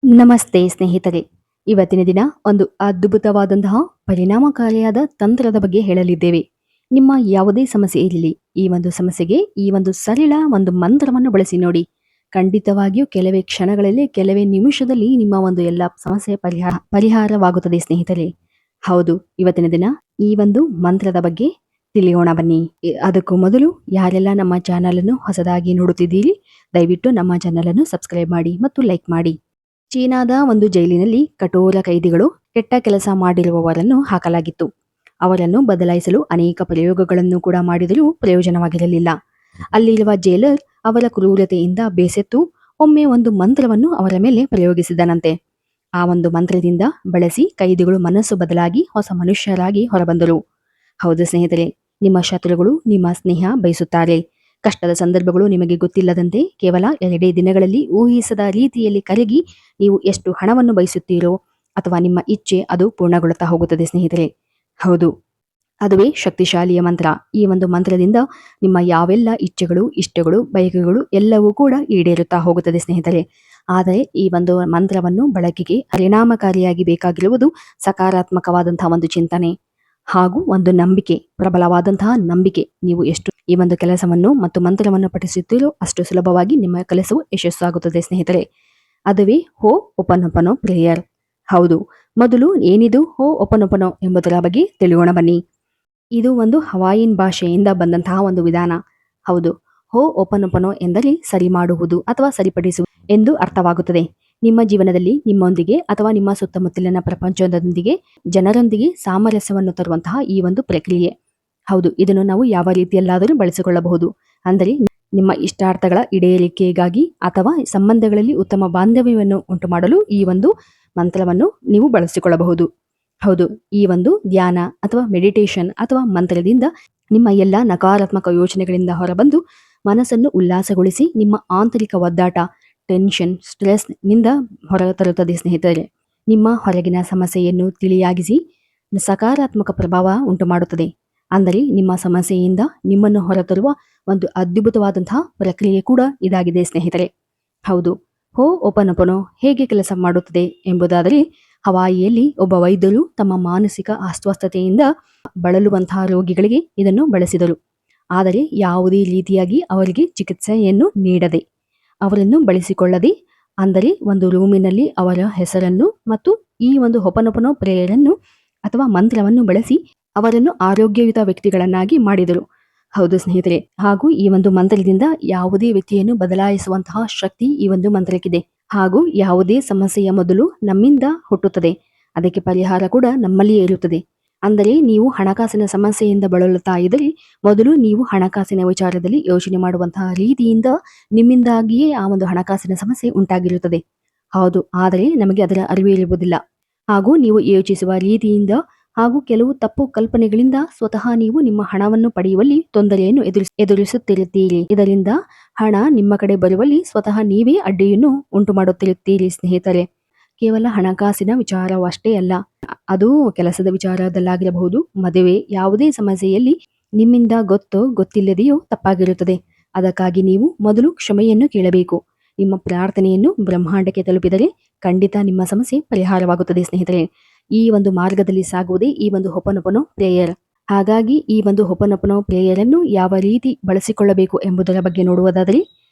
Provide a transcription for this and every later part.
ನಮಸ್ತೆ ಸ್ನೇಹಿತರೆ. ಇವತ್ತಿನ ದಿನ ಒಂದು ಅದ್ಭುತವಾದಂತಹ ಪರಿಣಾಮಕಾರಿಯಾದ ತಂತ್ರದ ಬಗ್ಗೆ ಹೇಳಲಿದ್ದೇವೆ. ನಿಮ್ಮ ಯಾವುದೇ ಸಮಸ್ಯೆ ಇರಲಿ, ಈ ಒಂದು ಸಮಸ್ಯೆಗೆ ಈ ಒಂದು ಸರಳ ಒಂದು ಮಂತ್ರವನ್ನು ಬಳಸಿ ನೋಡಿ. ಖಂಡಿತವಾಗಿಯೂ ಕೆಲವೇ ಕ್ಷಣಗಳಲ್ಲಿ, ಕೆಲವೇ ನಿಮಿಷದಲ್ಲಿ ನಿಮ್ಮ ಒಂದು ಎಲ್ಲ ಸಮಸ್ಯೆ ಪರಿಹಾರವಾಗುತ್ತದೆ ಸ್ನೇಹಿತರೆ. ಹೌದು, ಇವತ್ತಿನ ದಿನ ಈ ಒಂದು ಮಂತ್ರದ ಬಗ್ಗೆ ತಿಳಿಯೋಣ ಬನ್ನಿ. ಅದಕ್ಕೂ ಮೊದಲು ಯಾರೆಲ್ಲ ನಮ್ಮ ಚಾನಲ್ ಅನ್ನು ಹೊಸದಾಗಿ ನೋಡುತ್ತಿದ್ದೀರಿ, ದಯವಿಟ್ಟು ನಮ್ಮ ಚಾನಲ್ ಅನ್ನು ಸಬ್ಸ್ಕ್ರೈಬ್ ಮಾಡಿ ಮತ್ತು ಲೈಕ್ ಮಾಡಿ. ಚೀನಾದ ಒಂದು ಜೈಲಿನಲ್ಲಿ ಕಠೋರ ಕೈದಿಗಳು ಕೆಟ್ಟ ಕೆಲಸ ಮಾಡಿರುವವರನ್ನು ಹಾಕಲಾಗಿತ್ತು. ಅವರನ್ನು ಬದಲಾಯಿಸಲು ಅನೇಕ ಪ್ರಯೋಗಗಳನ್ನು ಕೂಡ ಮಾಡಿದರೂ ಪ್ರಯೋಜನವಾಗಿರಲಿಲ್ಲ. ಅಲ್ಲಿರುವ ಜೈಲರ್ ಅವರ ಕ್ರೂರತೆಯಿಂದ ಬೇಸೆತ್ತು ಒಮ್ಮೆ ಒಂದು ಮಂತ್ರವನ್ನು ಅವರ ಮೇಲೆ ಪ್ರಯೋಗಿಸಿದನಂತೆ. ಆ ಒಂದು ಮಂತ್ರದಿಂದ ಬಳಸಿ ಕೈದಿಗಳು ಮನಸ್ಸು ಬದಲಾಗಿ ಹೊಸ ಮನುಷ್ಯರಾಗಿ ಹೊರಬಂದರು. ಹೌದು ಸ್ನೇಹಿತರೆ, ನಿಮ್ಮ ಶತ್ರುಗಳು ನಿಮ್ಮ ಸ್ನೇಹ ಬಯಸುತ್ತಾರೆ. ಕಷ್ಟದ ಸಂದರ್ಭಗಳು ನಿಮಗೆ ಗೊತ್ತಿಲ್ಲದಂತೆ ಕೇವಲ 2 ದಿನಗಳಲ್ಲಿ ಊಹಿಸದ ರೀತಿಯಲ್ಲಿ ಕರಗಿ ನೀವು ಎಷ್ಟು ಹಣವನ್ನು ಬಯಸುತ್ತೀರೋ ಅಥವಾ ನಿಮ್ಮ ಇಚ್ಛೆ ಅದು ಪೂರ್ಣಗೊಳ್ಳುತ್ತಾ ಹೋಗುತ್ತದೆ ಸ್ನೇಹಿತರೆ. ಹೌದು, ಅದುವೇ ಶಕ್ತಿಶಾಲಿಯ ಮಂತ್ರ. ಈ ಒಂದು ಮಂತ್ರದಿಂದ ನಿಮ್ಮ ಯಾವೆಲ್ಲ ಇಚ್ಛೆಗಳು, ಇಷ್ಟಗಳು, ಬಯಕೆಗಳು ಎಲ್ಲವೂ ಕೂಡ ಈಡೇರುತ್ತಾ ಹೋಗುತ್ತದೆ ಸ್ನೇಹಿತರೆ. ಆದರೆ ಈ ಒಂದು ಮಂತ್ರವನ್ನು ಬಳಕೆಗೆ ಪರಿಣಾಮಕಾರಿಯಾಗಿ ಬೇಕಾಗಿರುವುದು ಸಕಾರಾತ್ಮಕವಾದಂತಹ ಒಂದು ಚಿಂತನೆ ಹಾಗೂ ಒಂದು ನಂಬಿಕೆ, ಪ್ರಬಲವಾದಂತಹ ನಂಬಿಕೆ. ನೀವು ಎಷ್ಟು ಈ ಒಂದು ಕೆಲಸವನ್ನು ಮತ್ತು ಮಂತ್ರವನ್ನು ಪಠಿಸುತ್ತೀರೋ ಅಷ್ಟು ಸುಲಭವಾಗಿ ನಿಮ್ಮ ಕೆಲಸವು ಯಶಸ್ಸಾಗುತ್ತದೆ ಸ್ನೇಹಿತರೆ. ಅದುವೇ ಹೋ ಒಪನೊಪನೋ ಪ್ರೇಯರ್. ಹೌದು, ಮೊದಲು ಏನಿದು ಹೋ ಒಪನೊಪನೋ ಎಂಬುದರ ಬಗ್ಗೆ ತಿಳಿಯೋಣ ಬನ್ನಿ. ಇದು ಒಂದು ಹವಾಯಿನ್ ಭಾಷೆಯಿಂದ ಬಂದಂತಹ ಒಂದು ವಿಧಾನ. ಹೌದು, ಹೋ ಒಪನೊಪನೋ ಎಂದರೆ ಸರಿ ಮಾಡುವುದು ಅಥವಾ ಸರಿಪಡಿಸುವುದು ಎಂದು ಅರ್ಥವಾಗುತ್ತದೆ. ನಿಮ್ಮ ಜೀವನದಲ್ಲಿ ನಿಮ್ಮೊಂದಿಗೆ ಅಥವಾ ನಿಮ್ಮ ಸುತ್ತಮುತ್ತಲಿನ ಪ್ರಪಂಚದೊಂದಿಗೆ, ಜನರೊಂದಿಗೆ ಸಾಮರಸ್ಯವನ್ನು ತರುವಂತಹ ಈ ಒಂದು ಪ್ರಕ್ರಿಯೆ. ಹೌದು, ಇದನ್ನು ನಾವು ಯಾವ ರೀತಿಯಲ್ಲಾದರೂ ಬಳಸಿಕೊಳ್ಳಬಹುದು. ಅಂದರೆ ನಿಮ್ಮ ಇಷ್ಟಾರ್ಥಗಳ ಈಡೇರಿಕೆಗಾಗಿ ಅಥವಾ ಸಂಬಂಧಗಳಲ್ಲಿ ಉತ್ತಮ ಬಾಂಧವ್ಯವನ್ನು ಉಂಟು ಮಾಡಲು ಈ ಒಂದು ಮಂತ್ರವನ್ನು ನೀವು ಬಳಸಿಕೊಳ್ಳಬಹುದು. ಹೌದು, ಈ ಒಂದು ಧ್ಯಾನ ಅಥವಾ ಮೆಡಿಟೇಷನ್ ಅಥವಾ ಮಂತ್ರದಿಂದ ನಿಮ್ಮ ಎಲ್ಲ ನಕಾರಾತ್ಮಕ ಯೋಚನೆಗಳಿಂದ ಹೊರಬಂದು ಮನಸ್ಸನ್ನು ಉಲ್ಲಾಸಗೊಳಿಸಿ ನಿಮ್ಮ ಆಂತರಿಕ ಒದ್ದಾಟ, ಟೆನ್ಷನ್, ಸ್ಟ್ರೆಸ್ ನಿಂದ ಹೊರತರುತ್ತದೆ ಸ್ನೇಹಿತರೆ. ನಿಮ್ಮ ಹೊರಗಿನ ಸಮಸ್ಯೆಯನ್ನು ತಿಳಿಯಾಗಿಸಿ ಸಕಾರಾತ್ಮಕ ಪ್ರಭಾವ ಉಂಟು ಮಾಡುತ್ತದೆ. ಅಂದರೆ ನಿಮ್ಮ ಸಮಸ್ಯೆಯಿಂದ ನಿಮ್ಮನ್ನು ಹೊರತರುವ ಒಂದು ಅದ್ಭುತವಾದಂತಹ ಪ್ರಕ್ರಿಯೆ ಕೂಡ ಇದಾಗಿದೆ ಸ್ನೇಹಿತರೆ. ಹೌದು, ಹೋ ಒಪನೊಪನೋ ಹೇಗೆ ಕೆಲಸ ಮಾಡುತ್ತದೆ ಎಂಬುದಾದರೆ, ಹವಾಯಿಯಲ್ಲಿ ಒಬ್ಬ ವೈದ್ಯರು ತಮ್ಮ ಮಾನಸಿಕ ಅಸ್ವಸ್ಥತೆಯಿಂದ ಬಳಲುವಂತಹ ರೋಗಿಗಳಿಗೆ ಇದನ್ನು ಬಳಸಿದರು. ಆದರೆ ಯಾವುದೇ ರೀತಿಯಾಗಿ ಅವರಿಗೆ ಚಿಕಿತ್ಸೆಯನ್ನು ನೀಡದೆ, ಅವರನ್ನು ಬಳಸಿಕೊಳ್ಳದೆ, ಅಂದರೆ ಒಂದು ರೂಮಿನಲ್ಲಿ ಅವರ ಹೆಸರನ್ನು ಮತ್ತು ಈ ಒಂದು ಹೊಪನೊಪನೋ ಪ್ರೇಯರನ್ನು ಅಥವಾ ಮಂತ್ರವನ್ನು ಬಳಸಿ ಅವರನ್ನು ಆರೋಗ್ಯಯುತ ವ್ಯಕ್ತಿಗಳನ್ನಾಗಿ ಮಾಡಿದರು. ಹೌದು ಸ್ನೇಹಿತರೆ, ಹಾಗೂ ಈ ಒಂದು ಮಂತ್ರದಿಂದ ಯಾವುದೇ ವ್ಯಕ್ತಿಯನ್ನು ಬದಲಾಯಿಸುವಂತಹ ಶಕ್ತಿ ಈ ಒಂದು ಮಂತ್ರಕ್ಕಿದೆ. ಹಾಗೂ ಯಾವುದೇ ಸಮಸ್ಯೆಯ ಮೊದಲು ನಮ್ಮಿಂದ ಹುಟ್ಟುತ್ತದೆ, ಅದಕ್ಕೆ ಪರಿಹಾರ ಕೂಡ ನಮ್ಮಲ್ಲಿಯೇ ಇರುತ್ತದೆ. ಅಂದರೆ ನೀವು ಹಣಕಾಸಿನ ಸಮಸ್ಯೆಯಿಂದ ಬಳಲುತ್ತಾ ಇದ್ದರೆ ಮೊದಲು ನೀವು ಹಣಕಾಸಿನ ವಿಚಾರದಲ್ಲಿ ಯೋಚನೆ ಮಾಡುವಂತಹ ರೀತಿಯಿಂದ ನಿಮ್ಮಿಂದಾಗಿಯೇ ಆ ಒಂದು ಹಣಕಾಸಿನ ಸಮಸ್ಯೆ ಉಂಟಾಗಿರುತ್ತದೆ. ಹೌದು, ಆದರೆ ನಮಗೆ ಅದರ ಅರಿವು ಇರುವುದಿಲ್ಲ. ಹಾಗೂ ನೀವು ಯೋಚಿಸುವ ರೀತಿಯಿಂದ ಹಾಗೂ ಕೆಲವು ತಪ್ಪು ಕಲ್ಪನೆಗಳಿಂದ ಸ್ವತಃ ನೀವು ನಿಮ್ಮ ಹಣವನ್ನು ಪಡೆಯುವಲ್ಲಿ ತೊಂದರೆಯನ್ನು ಎದುರಿಸುತ್ತಿರುತ್ತೀರಿ. ಇದರಿಂದ ಹಣ ನಿಮ್ಮ ಕಡೆ ಬರುವಲ್ಲಿ ಸ್ವತಃ ನೀವೇ ಅಡ್ಡಿಯನ್ನು ಉಂಟು ಮಾಡುತ್ತಿರುತ್ತೀರಿ ಸ್ನೇಹಿತರೆ. ಕೇವಲ ಹಣಕಾಸಿನ ವಿಚಾರವಷ್ಟೇ ಅಲ್ಲ, ಅದು ಕೆಲಸದ ವಿಚಾರದಲ್ಲಾಗಿರಬಹುದು, ಮದುವೆ, ಯಾವುದೇ ಸಮಸ್ಯೆಯಲ್ಲಿ ನಿಮ್ಮಿಂದ ಗೊತ್ತೋ ಗೊತ್ತಿಲ್ಲದೆಯೋ ತಪ್ಪಾಗಿರುತ್ತದೆ. ಅದಕ್ಕಾಗಿ ನೀವು ಮೊದಲು ಕ್ಷಮೆಯನ್ನು ಕೇಳಬೇಕು. ನಿಮ್ಮ ಪ್ರಾರ್ಥನೆಯನ್ನು ಬ್ರಹ್ಮಾಂಡಕ್ಕೆ ತಲುಪಿದರೆ ಖಂಡಿತ ನಿಮ್ಮ ಸಮಸ್ಯೆ ಪರಿಹಾರವಾಗುತ್ತದೆ ಸ್ನೇಹಿತರೆ. ಈ ಒಂದು ಮಾರ್ಗದಲ್ಲಿ ಸಾಗುವುದೇ ಈ ಒಂದು ಹೊಪನೊಪನೋ ಪ್ರೇಯರ್. ಹಾಗಾಗಿ ಈ ಒಂದು ಹೊಪನೊಪನೋ ಪ್ರೇಯರ್ ಅನ್ನು ಯಾವ ರೀತಿ ಬಳಸಿಕೊಳ್ಳಬೇಕು ಎಂಬುದರ ಬಗ್ಗೆ ನೋಡುವುದಾದರೆ,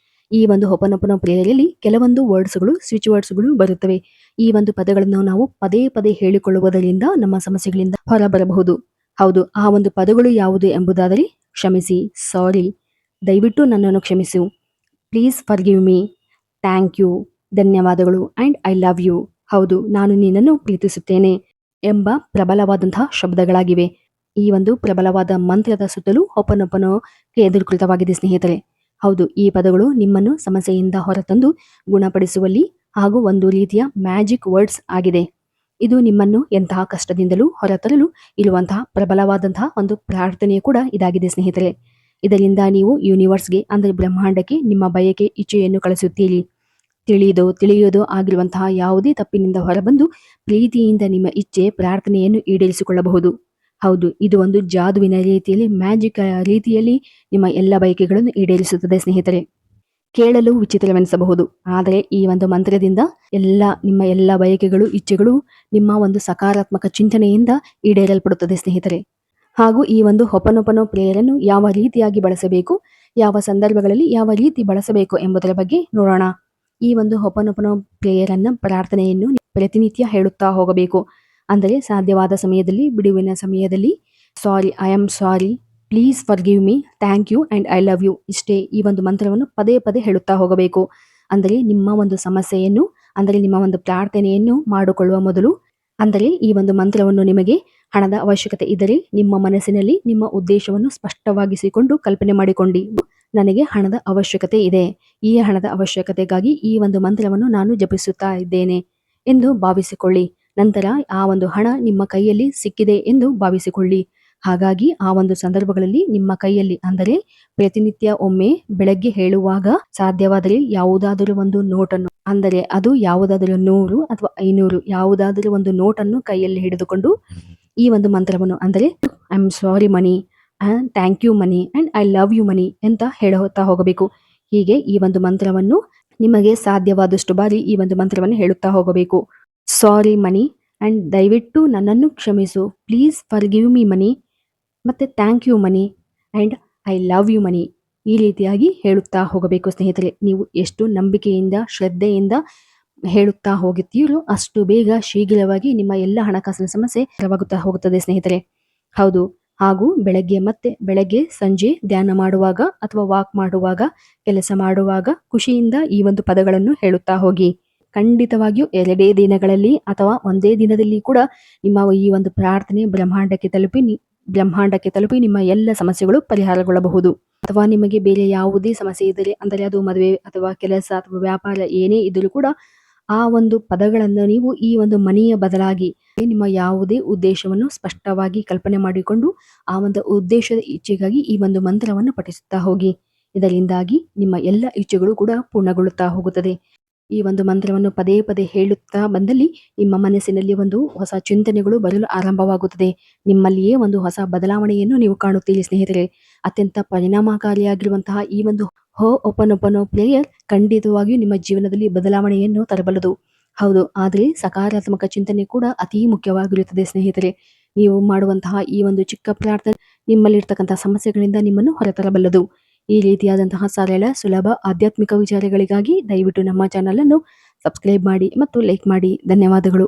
ಈ ಒಂದು ಹೊಪನೊಪನೋ ಪ್ರೇಯರಲ್ಲಿ ಕೆಲವೊಂದು ವರ್ಡ್ಸ್ಗಳು, ಸ್ವಿಚ್ ವರ್ಡ್ಸ್ಗಳು ಬರುತ್ತವೆ. ಈ ಒಂದು ಪದಗಳನ್ನು ನಾವು ಪದೇ ಪದೇ ಹೇಳಿಕೊಳ್ಳುವುದರಿಂದ ನಮ್ಮ ಸಮಸ್ಯೆಗಳಿಂದ ಹೊರಬರಬಹುದು. ಹೌದು, ಆ ಒಂದು ಪದಗಳು ಯಾವುದು ಎಂಬುದಾದರೆ, ಕ್ಷಮಿಸಿ, ಸಾರಿ, ದಯವಿಟ್ಟು ನನ್ನನ್ನು ಕ್ಷಮಿಸು, please forgive me, thank you, ಧನ್ಯವಾದಗಳು, ಆ್ಯಂಡ್ ಐ ಲವ್ ಯು. ಹೌದು, ನಾನು ನಿನ್ನನ್ನು ಪ್ರೀತಿಸುತ್ತೇನೆ ಎಂಬ ಪ್ರಬಲವಾದಂತಹ ಶಬ್ದಗಳಾಗಿವೆ. ಈ ಒಂದು ಪ್ರಬಲವಾದ ಮಂತ್ರದ ಸುತ್ತಲೂ ಹೊಪನೊಪನೋ ಕೇಂದ್ರೀಕೃತವಾಗಿದೆ ಸ್ನೇಹಿತರೆ. ಹೌದು, ಈ ಪದಗಳು ನಿಮ್ಮನ್ನು ಸಮಸ್ಯೆಯಿಂದ ಹೊರತಂದು ಗುಣಪಡಿಸುವಲ್ಲಿ ಹಾಗೂ ಒಂದು ರೀತಿಯ ಮ್ಯಾಜಿಕ್ ವರ್ಡ್ಸ್ ಆಗಿದೆ. ಇದು ನಿಮ್ಮನ್ನು ಎಂತಹ ಕಷ್ಟದಿಂದಲೂ ಹೊರತರಲು ಇರುವಂತಹ ಪ್ರಬಲವಾದಂತಹ ಒಂದು ಪ್ರಾರ್ಥನೆ ಕೂಡ ಇದಾಗಿದೆ ಸ್ನೇಹಿತರೆ. ಇದರಿಂದ ನೀವು ಯೂನಿವರ್ಸ್ಗೆ, ಅಂದರೆ ಬ್ರಹ್ಮಾಂಡಕ್ಕೆ ನಿಮ್ಮ ಬಯಕೆ, ಇಚ್ಛೆಯನ್ನು ಕಳಿಸುತ್ತೀರಿ. ತಿಳಿಯೋದೋ ಆಗಿರುವಂತಹ ಯಾವುದೇ ತಪ್ಪಿನಿಂದ ಹೊರಬಂದು ಪ್ರೀತಿಯಿಂದ ನಿಮ್ಮ ಇಚ್ಛೆ, ಪ್ರಾರ್ಥನೆಯನ್ನು ಈಡೇರಿಸಿಕೊಳ್ಳಬಹುದು. ಹೌದು, ಇದು ಒಂದು ಜಾದುವಿನ ರೀತಿಯಲ್ಲಿ, ಮ್ಯಾಜಿಕ್ ರೀತಿಯಲ್ಲಿ ನಿಮ್ಮ ಎಲ್ಲ ಬಯಕೆಗಳನ್ನು ಈಡೇರಿಸುತ್ತದೆ ಸ್ನೇಹಿತರೆ. ಕೇಳಲು ವಿಚಿತ್ರವೆನಿಸಬಹುದು. ಆದರೆ ಈ ಒಂದು ಮಂತ್ರದಿಂದ ನಿಮ್ಮ ಎಲ್ಲ ಬಯಕೆಗಳು, ಇಚ್ಛೆಗಳು ನಿಮ್ಮ ಒಂದು ಸಕಾರಾತ್ಮಕ ಚಿಂತನೆಯಿಂದ ಈಡೇರಲ್ಪಡುತ್ತದೆ ಸ್ನೇಹಿತರೆ. ಹಾಗೂ ಈ ಒಂದು ಹೊಪನೊಪನೋ ಪ್ರೇಯರನ್ನು ಯಾವ ರೀತಿಯಾಗಿ ಬಳಸಬೇಕು, ಯಾವ ಸಂದರ್ಭಗಳಲ್ಲಿ ಯಾವ ರೀತಿ ಬಳಸಬೇಕು ಎಂಬುದರ ಬಗ್ಗೆ ನೋಡೋಣ. ಈ ಒಂದು ಹೊಪನೊಪನೋ ಪ್ರೇಯರನ್ನ ಪ್ರಾರ್ಥನೆಯನ್ನು ಪ್ರತಿನಿತ್ಯ ಹೇಳುತ್ತಾ ಹೋಗಬೇಕು. ಅಂದರೆ ಸಾಧ್ಯವಾದ ಸಮಯದಲ್ಲಿ, ಬಿಡುವಿನ ಸಮಯದಲ್ಲಿ sorry, I am sorry, please forgive me, thank you and I love you, ಇಷ್ಟೇ ಈ ಒಂದು ಮಂತ್ರವನ್ನು ಪದೇ ಪದೇ ಹೇಳುತ್ತಾ ಹೋಗಬೇಕು. ಅಂದರೆ ನಿಮ್ಮ ಒಂದು ಸಮಸ್ಯೆಯನ್ನು, ಅಂದರೆ ನಿಮ್ಮ ಒಂದು ಪ್ರಾರ್ಥನೆಯನ್ನು ಮಾಡಿಕೊಳ್ಳುವ ಮೊದಲು, ಅಂದರೆ ಈ ಒಂದು ಮಂತ್ರವನ್ನು ನಿಮಗೆ ಹಣದ ಅವಶ್ಯಕತೆ ಇದ್ದರೆ ನಿಮ್ಮ ಮನಸ್ಸಿನಲ್ಲಿ ನಿಮ್ಮ ಉದ್ದೇಶವನ್ನು ಸ್ಪಷ್ಟವಾಗಿಸಿಕೊಂಡು ಕಲ್ಪನೆ ಮಾಡಿಕೊಂಡು, ನನಗೆ ಹಣದ ಅವಶ್ಯಕತೆ ಇದೆ, ಈ ಹಣದ ಅವಶ್ಯಕತೆಗಾಗಿ ಈ ಒಂದು ಮಂತ್ರವನ್ನು ನಾನು ಜಪಿಸುತ್ತಾ ಇದ್ದೇನೆ ಎಂದು ಭಾವಿಸಿಕೊಳ್ಳಿ. ನಂತರ ಆ ಒಂದು ಹಣ ನಿಮ್ಮ ಕೈಯಲ್ಲಿ ಸಿಕ್ಕಿದೆ ಎಂದು ಭಾವಿಸಿಕೊಳ್ಳಿ. ಹಾಗಾಗಿ ಆ ಒಂದು ಸಂದರ್ಭಗಳಲ್ಲಿ ನಿಮ್ಮ ಕೈಯಲ್ಲಿ, ಅಂದರೆ ಪ್ರತಿನಿತ್ಯ ಒಮ್ಮೆ ಬೆಳಗ್ಗೆ ಹೇಳುವಾಗ ಸಾಧ್ಯವಾದರೆ ಯಾವುದಾದರೂ ಒಂದು ನೋಟನ್ನು, ಅಂದರೆ ಅದು ಯಾವುದಾದರೂ 100 ಅಥವಾ 500 ಯಾವುದಾದರೂ ಒಂದು ನೋಟನ್ನು ಕೈಯಲ್ಲಿ ಹಿಡಿದುಕೊಂಡು ಈ ಒಂದು ಮಂತ್ರವನ್ನು, ಅಂದರೆ I am sorry money, thank you money and I love you money ಅಂತ ಹೇಳುತ್ತಾ ಹೋಗಬೇಕು. ಹೀಗೆ ಈ ಒಂದು ಮಂತ್ರವನ್ನು ನಿಮಗೆ ಸಾಧ್ಯವಾದಷ್ಟು ಬಾರಿ ಈ ಒಂದು ಮಂತ್ರವನ್ನು ಹೇಳುತ್ತಾ ಹೋಗಬೇಕು. ಸಾರಿ ಮನಿ ಆ್ಯಂಡ್ ದಯವಿಟ್ಟು ನನ್ನನ್ನು ಕ್ಷಮಿಸು, ಪ್ಲೀಸ್ ಫರ್ಗಿವ್ ಮೀ ಮನಿ, ಮತ್ತು thank you money and I love you money, ಈ ರೀತಿಯಾಗಿ ಹೇಳುತ್ತಾ ಹೋಗಬೇಕು ಸ್ನೇಹಿತರೆ. ನೀವು ಎಷ್ಟು ನಂಬಿಕೆಯಿಂದ, ಶ್ರದ್ಧೆಯಿಂದ ಹೇಳುತ್ತಾ ಹೋಗುತ್ತೀರೋ ಅಷ್ಟು ಬೇಗ ಶೀಘ್ರವಾಗಿ ನಿಮ್ಮ ಎಲ್ಲ ಹಣಕಾಸಿನ ಸಮಸ್ಯೆ ಹೊರವಾಗುತ್ತಾ ಹೋಗುತ್ತದೆ ಸ್ನೇಹಿತರೆ. ಹೌದು. ಹಾಗೂ ಬೆಳಗ್ಗೆ ಸಂಜೆ ಧ್ಯಾನ ಮಾಡುವಾಗ ಅಥವಾ ವಾಕ್ ಮಾಡುವಾಗ, ಕೆಲಸ ಮಾಡುವಾಗ ಖುಷಿಯಿಂದ ಈ ಒಂದು ಪದಗಳನ್ನು ಹೇಳುತ್ತಾ ಹೋಗಿ. ಖಂಡಿತವಾಗಿಯೂ 2 ದಿನಗಳಲ್ಲಿ ಅಥವಾ ಒಂದೇ ದಿನದಲ್ಲಿ ಕೂಡ ನಿಮ್ಮ ಈ ಒಂದು ಪ್ರಾರ್ಥನೆ ಬ್ರಹ್ಮಾಂಡಕ್ಕೆ ತಲುಪಿ ನಿಮ್ಮ ಎಲ್ಲ ಸಮಸ್ಯೆಗಳು ಪರಿಹಾರಗೊಳ್ಳಬಹುದು. ಅಥವಾ ನಿಮಗೆ ಬೇರೆ ಯಾವುದೇ ಸಮಸ್ಯೆ ಇದ್ದರೆ, ಅಂದರೆ ಅದು ಮದುವೆ ಅಥವಾ ಕೆಲಸ ಅಥವಾ ವ್ಯಾಪಾರ ಏನೇ ಇದ್ದರೂ ಕೂಡ ಆ ಒಂದು ಪದಗಳನ್ನು ನೀವು ಈ ಒಂದು ಮನೆಯ ಬದಲಾಗಿ ನಿಮ್ಮ ಯಾವುದೇ ಉದ್ದೇಶವನ್ನು ಸ್ಪಷ್ಟವಾಗಿ ಕಲ್ಪನೆ ಮಾಡಿಕೊಂಡು ಆ ಒಂದು ಉದ್ದೇಶದ ಇಚ್ಛೆಗಾಗಿ ಈ ಒಂದು ಮಂತ್ರವನ್ನು ಪಠಿಸುತ್ತಾ ಹೋಗಿ. ಇದರಿಂದಾಗಿ ನಿಮ್ಮ ಎಲ್ಲ ಇಚ್ಛೆಗಳು ಕೂಡ ಪೂರ್ಣಗೊಳ್ಳುತ್ತಾ ಹೋಗುತ್ತದೆ. ಈ ಒಂದು ಮಂತ್ರವನ್ನು ಪದೇ ಪದೇ ಹೇಳುತ್ತಾ ಬಂದಲ್ಲಿ ನಿಮ್ಮ ಮನಸ್ಸಿನಲ್ಲಿ ಒಂದು ಹೊಸ ಚಿಂತನೆಗಳು ಬರಲು ಆರಂಭವಾಗುತ್ತದೆ. ನಿಮ್ಮಲ್ಲಿಯೇ ಒಂದು ಹೊಸ ಬದಲಾವಣೆಯನ್ನು ನೀವು ಕಾಣುತ್ತೀರಿ ಸ್ನೇಹಿತರೆ. ಅತ್ಯಂತ ಪರಿಣಾಮಕಾರಿಯಾಗಿರುವಂತಹ ಈ ಒಂದು ಹೊಪನೊಪನೋ ಪ್ರೇಯರ್ ಖಂಡಿತವಾಗಿಯೂ ನಿಮ್ಮ ಜೀವನದಲ್ಲಿ ಬದಲಾವಣೆಯನ್ನು ತರಬಲ್ಲದು. ಹೌದು, ಆದರೆ ಸಕಾರಾತ್ಮಕ ಚಿಂತನೆ ಕೂಡ ಅತೀ ಮುಖ್ಯವಾಗಿರುತ್ತದೆ ಸ್ನೇಹಿತರೆ. ನೀವು ಮಾಡುವಂತಹ ಈ ಒಂದು ಚಿಕ್ಕ ಪ್ರಾರ್ಥನೆ ನಿಮ್ಮಲ್ಲಿರ್ತಕ್ಕಂಥ ಸಮಸ್ಯೆಗಳಿಂದ ನಿಮ್ಮನ್ನು ಹೊರತರಬಲ್ಲದು. ಈ ರೀತಿಯಾದಂತಹ ಸರಳ, ಸುಲಭ ಆಧ್ಯಾತ್ಮಿಕ ವಿಚಾರಗಳಿಗಾಗಿ ದಯವಿಟ್ಟು ನಮ್ಮ ಚಾನಲ್ ಅನ್ನು ಸಬ್ಸ್ಕ್ರೈಬ್ ಮಾಡಿ ಮತ್ತು ಲೈಕ್ ಮಾಡಿ. ಧನ್ಯವಾದಗಳು.